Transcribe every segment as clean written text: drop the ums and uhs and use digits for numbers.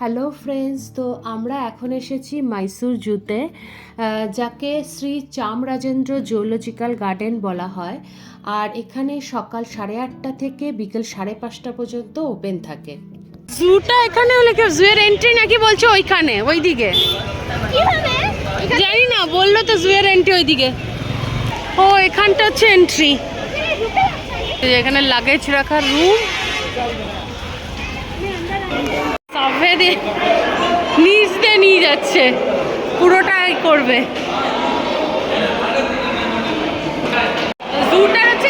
Hello friends, তো আমরা এখন এসেছি মাইসুর জুতে, যাকে শ্রী চামরাজেন্দ্র জুওলজিক্যাল গার্ডেন বলা হয়। আর এখানে সকাল 8:30 থেকে বিকেল 5:30 পর্যন্ত ওপেন থাকে। জুটা এখানে হলে কি জুয়ের এন্ট্রি নাকি বলছে ওইখানে ওইদিকে? জানি না, বললো তো জুয়ের এন্ট্রি ওইদিকে। ও এখানটা হচ্ছে এন্ট্রি, এখানে লাগেজ রাখার রুম। নিচ দিয়ে নিয়ে যাচ্ছে, পুরোটাই করবে। জুটার হচ্ছে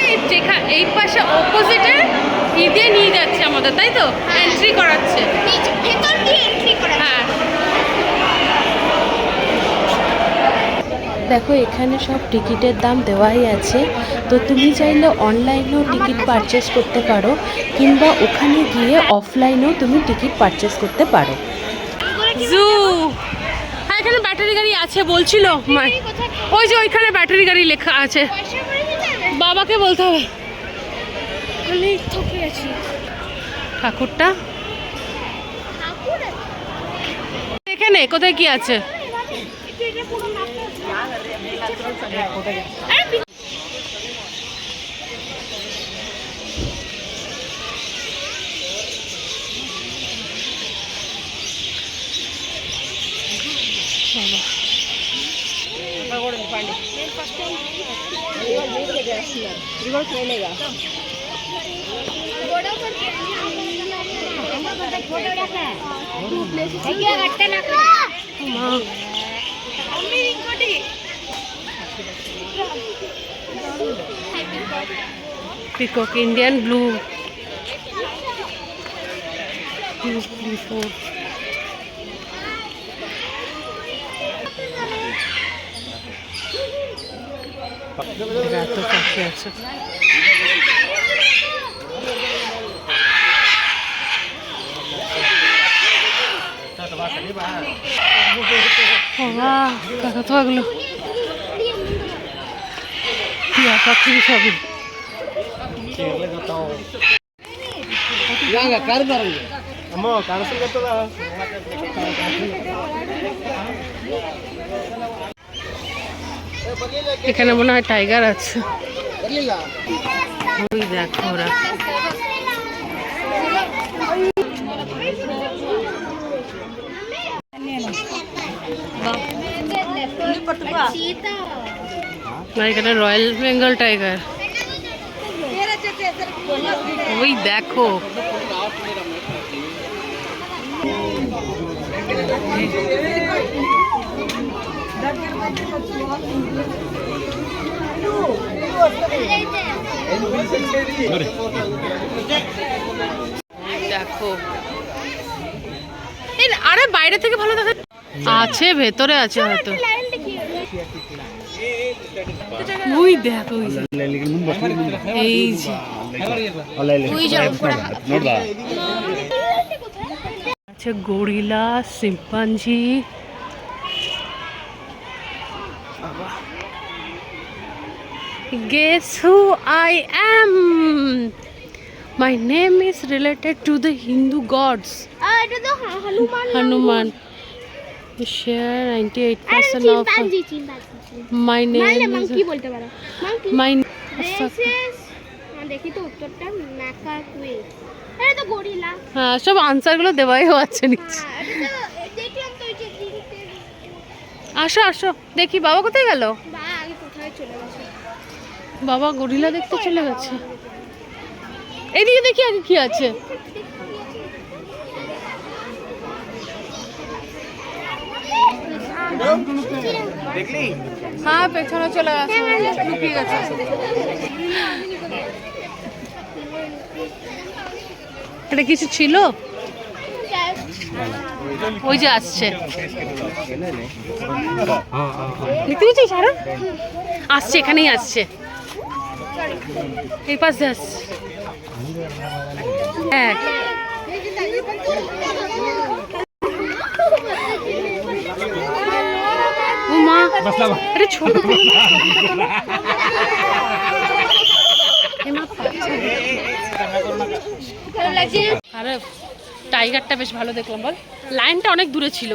এই পাশে অপোজিটে দিয়ে নিয়ে যাচ্ছে আমাদের, তাই তো? এন্ট্রি করাচ্ছে, হ্যাঁ। দেখো এখানে সব টিকিটের দাম দেওয়াই আছে, তো তুমি চাইলে অনলাইনেও টিকিট পারচেস করতে পারো, কিংবা ওখানে গিয়ে অফলাইনেও তুমি টিকিট পারচেস করতে পারো। জু, হ্যাঁ এখানে ব্যাটারি গাড়ি আছে বলছিল, ওই যে ওইখানে ব্যাটারি গাড়ি লেখা আছে। বাবাকে বলতে হবে। ঠাকুরটা এখানে কোথায় কি আছে? Peacock Indian blue. এত পাখি আছে। কাকা তো এগুলো পাখি সবই। এখানে মনে হয় টাইগার আছে, ওই দেখো ওরা। এখানে রয়্যাল বেঙ্গল টাইগার, ওই দেখো। দেখো আরে বাইরে থেকে ভালো দেখা আছে, ভেতরে আছে হয়তো। ওই দেখো এই যে আচ্ছা, gorilla, chimpanzee. Guess who I am? My name is related to the Hindu gods. Hanuman. Share 98% of my name is monkey bolte paro. My দেখি তো উত্তরটা ম্যাকাকুই। এটা তো গরিলা। হ্যাঁ, সব আনসার গুলো দেওয়াই আছে নিচে। দেখলাম তো, আসো আসো দেখি। বাবা কোথায় গেল? আগে কোথায় চলে গেছে? বাবা গরিলা দেখতে চলে গেছে। এইদিকে দেখি আগে কি আছে। হ্যাঁ পেছনে চলে গেছে, লুকিয়ে গেছে। এটা কিছু ছিল, ওই যে আসছে। দেখতে পেয়েছিস? আসছে, এখানেই আসছে, এই পাশে আসছে। হ্যাঁ আরে ছোট আরে টাইগারটা বেশ ভালো দেখলাম বল। লাইনটা অনেক দূরে ছিল,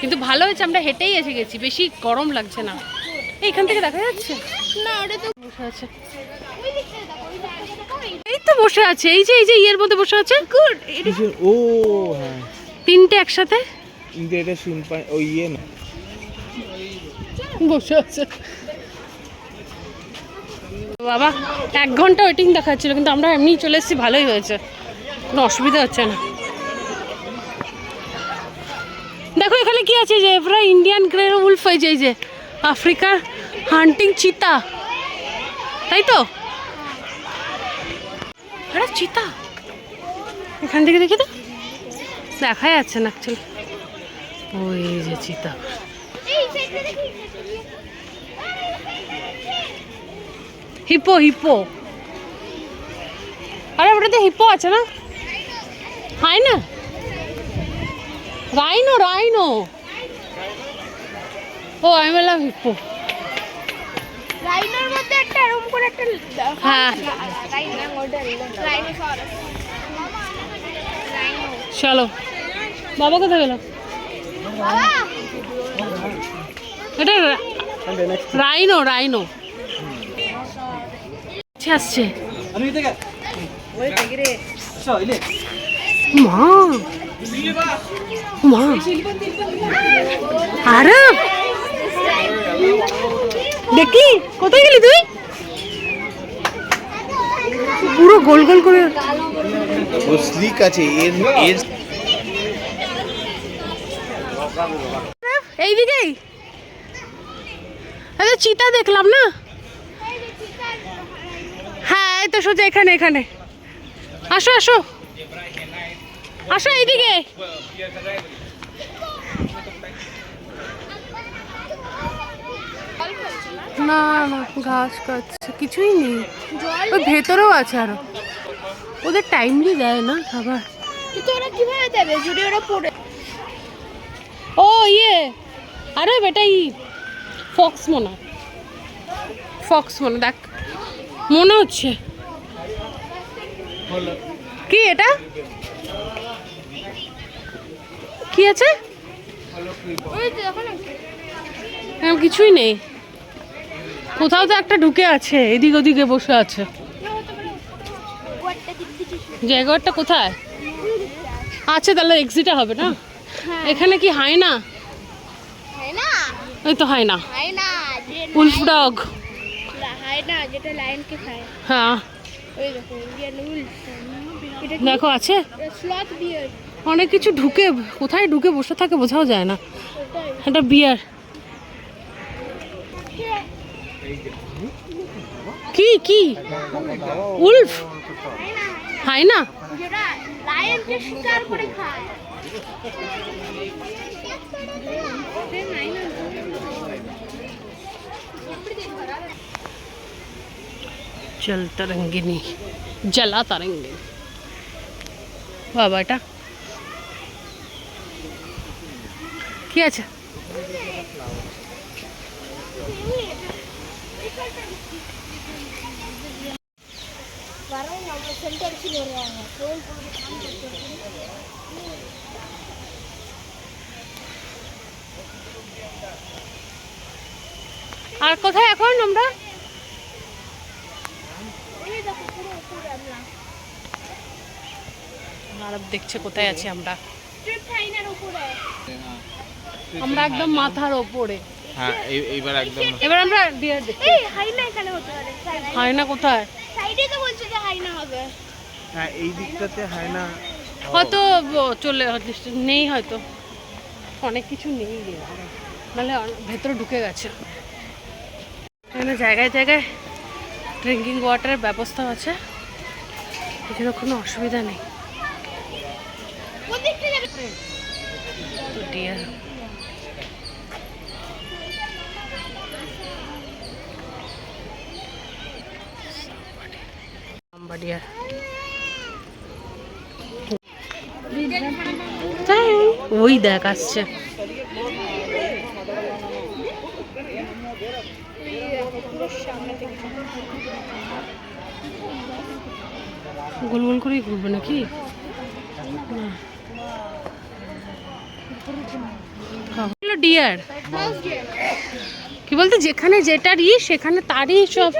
কিন্তু ভালো হয়েছে আমরা হেঁটেই এসে গেছি, বেশি গরম লাগছে না। এইখান থেকে দেখা যাচ্ছে না, ওটা তো বসে আছে, এই তো বসে আছে, এই যে ইয়ের মধ্যে বসে আছে। গুড। ও হ্যাঁ, তিনটে একসাথে কিন্তু এটা শিম্পা ওই ইয়ে না, বসে আছে। বাবা 1 ঘন্টা ওয়েটিং দেখাচ্ছিল, কিন্তু আমরা এমনি চলে এসেছি, ভালোই হয়েছে, কোনো অসুবিধা হচ্ছে না। দেখো এখানে কি আছে, যে এভরা ইন্ডিয়ান গ্রে উলফ, এই যে আফ্রিকার হান্টিং চিতা, তাই তো? আরে চিতা এখান থেকে দেখি তো, দেখা যাচ্ছে না অ্যাকচুয়ালি। ওই যে চিতা, হিপো হিপো, আরে ওটাতে হিপো আছে না, হয় না? রাইনো রাইনো, ও আমি বললাম হিপো। রাইনোর মধ্যে একটা এরকম করে একটা হ্যাঁ চলো, বাবা কোথায় গেল? এটা রাইনো রাইনো আসছে। মা মা, আরে দেখলি কোথায় গেলি তুই? পুরো গোল গোল করে ও স্লিক আছে এর এর এইদিকেই। আরে চিতা দেখলাম না, হ্যাঁ এই তো সোজা এখানে, এখানে আসো আসো আসো এইদিকে। না না ঘাস খাচ্ছে, কিছুই নেই, ওই ভেতরেও আছে আরো, ওদের টাইমলি দেয় না খাবার। কিন্তু ওরা কিভাবে দেবে যদি ওরা পড়ে? ও ইয়ে, আরে বেটাই ফক্স মনে, ফক্স মনে, দেখ মনে হচ্ছে। কি এটা, কি আছে? ওই তো এখন কিছুই নেই, কোথাও তো একটা ঢুকে আছে, এদিক ওদিকে বসে আছে। জায়গাটা কোথায় আছে তাহলে? এক্সিটে হবে না? এখানে কি হয় না? হয় না, ওই তো হয় না, হয় না যে উলফ ডগ, হয় না যেটা লায়নকে খায়। হ্যাঁ ওই দেখো ইন্ডিয়ান উলফ, এটা দেখো আছে স্লথ বিয়ার, অনেক কিছু ঢুকে, কোথায় ঢুকে বসে থাকে বোঝাও যায় না। ওটাই। এটা বিয়ার, কি কি উলফ, হয় না? যেটা লায়নকে শিকার করে খায়। চল তরঙ্গিনী, জ্বালা তরঙ্গিনী। বাবা এটা কি আছে? আর কোথায় এখন আমরা? আরব দেখছে কোথায় আছি আমরা, আমরা একদম মাথার ওপরে। হ্যাঁ এইবার একদম এবার আমরা ডিয়ার দেখি। এই হাইনা এখানে হতে পারে, হয় না কোথায়? সাইডে তো বলছে যে হাইনা হবে। হ্যাঁ এই দিকটাতে হয় না, হয়তো চলে নেই, হয়তো অনেক কিছু নেই, নাহলে ভেতরে ঢুকে গেছে। এখানে জায়গায় জায়গায় ড্রিঙ্কিং ওয়াটারের ব্যবস্থা আছে, এজন্য কোনো অসুবিধা নেই। কোন দিকটা যাবে? তো ডিয়ার ডিয়ার ওই দেখ আসছে। গোল গোল করেই ঘুরবে নাকি? ডিয়ার কি বলতে, যেখানে যেটার সেখানে তারই সব।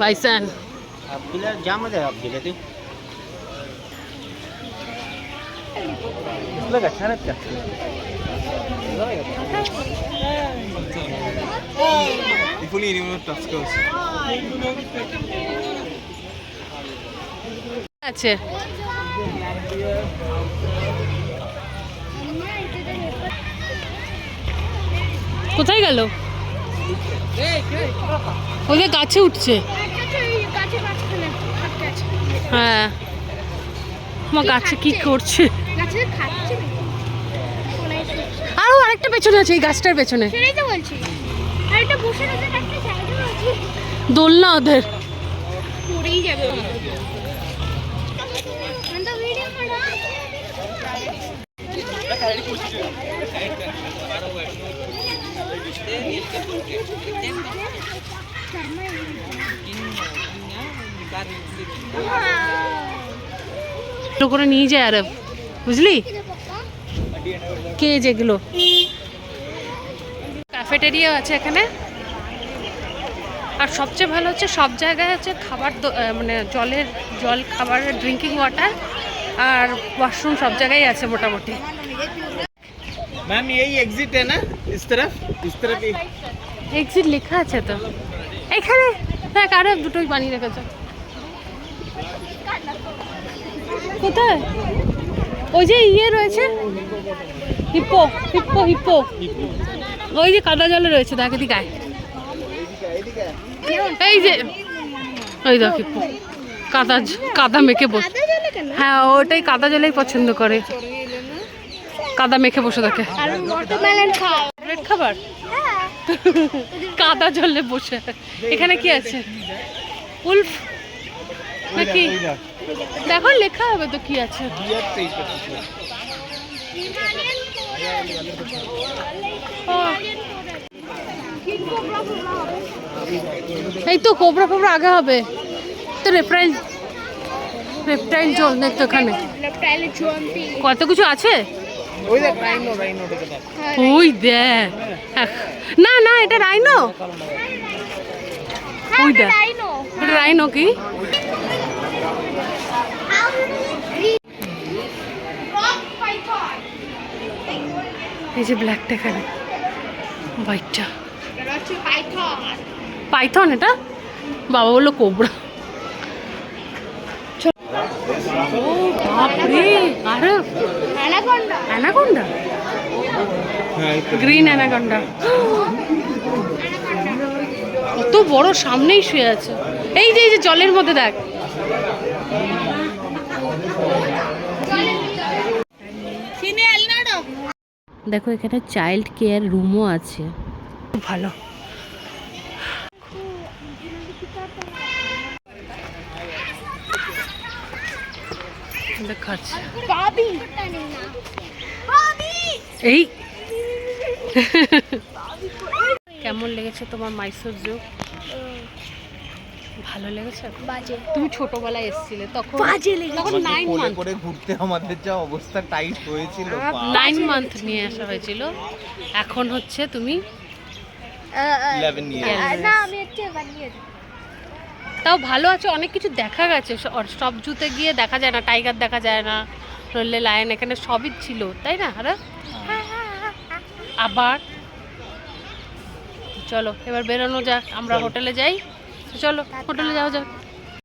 ভাইসান আছে। কোথায় গেল? ওই যে গাছে উঠছে। হ্যাঁ, আমার গাছে কি করছে? আরো আরেকটা পেছনে আছে, এই গাছটার পেছনে সেটাই তো বলছি। আর এটা বসে রয়েছে একটা জায়গা আছে, দোলনা ওদের। পড়েই যাবে। আমরা ভিডিও করব। করে নিয়ে যায় আরব, বুঝলি কে যেগুলো। ক্যাফেটেরিয়া আছে এখানে। আর সবচেয়ে ভালো হচ্ছে সব জায়গায় হচ্ছে খাবার, মানে জল খাবারের ড্রিঙ্কিং ওয়াটার আর ওয়াশরুম সব জায়গায় আছে মোটামুটি। मैम यही एग्जिट है ना, इस तरफ ही। এক্সিট লেখা আছে তো এখানে। দেখ আরো দুটোই বানিয়ে রেখেছে। কোথায়? ওই যে রয়েছে হিপ্পো হিপ্পো হিপ্পো, ওই যে কাদা জলে রয়েছে, দেখ এদিকে আয়। এই যে ওই দেখ হিপ্পো কাদা মেখে বসে। হ্যাঁ, ওটাই কাদা জলেই পছন্দ করে, কাদা মেখে বসে থাকে। আর ওয়াটারমেলন খায়। ব্রেড খাবার কাদা জলে বসে। এখানে কি আছে? উলফ নাকি? দেখো লেখা হবে তো কি আছে। এই তো কোবরা ফোবরা আগে হবে তো। রেপটাইল জল নেই তো এখানে, কত কিছু আছে। ওই দেখ রাইনো দেখে দেখ। ওই দেখ, না না এটা রাইনো। ওই দেখ এটা রাইনো কি? এই যে ব্ল্যাকটা এখানে, হোয়াইটটা পাইথন। এটা বাবা বললো কোবরা। ও বাপরে, আরে অ্যানাকোন্ডা, গ্রিন অ্যানাকোন্ডা। কত বড়, সামনেই শুয়ে আছে। এই যে জলের মধ্যে দেখ। দেখো এখানে চাইল্ড কেয়ার রুমও আছে, খুব ভালো। দেখাচ্ছে এই কেমন লেগেছে তোমার মাইসোর জু? ভালো লেগেছে? তুমি ছোটবেলায় এসেছিলে তখন 9 মান্থ করে ঘুরতে আমাদের যা অবস্থা টাইট হয়েছিল, 9 মান্থ নিয়ে আসা হয়েছিল। এখন হচ্ছে তুমি 11 ইয়ার। না আমি একটা বানিয়ে দিই। তাও ভালো আছে, অনেক কিছু দেখা গেছে। সব জুতে গিয়ে দেখা যায় না, টাইগার দেখা যায় না, নইলে লায়ন, এখানে সবই ছিল তাই না? আরে আবার চলো এবার বেরোনো যাক, আমরা হোটেলে যাই। চলো হোটেলে যাওয়া যাক।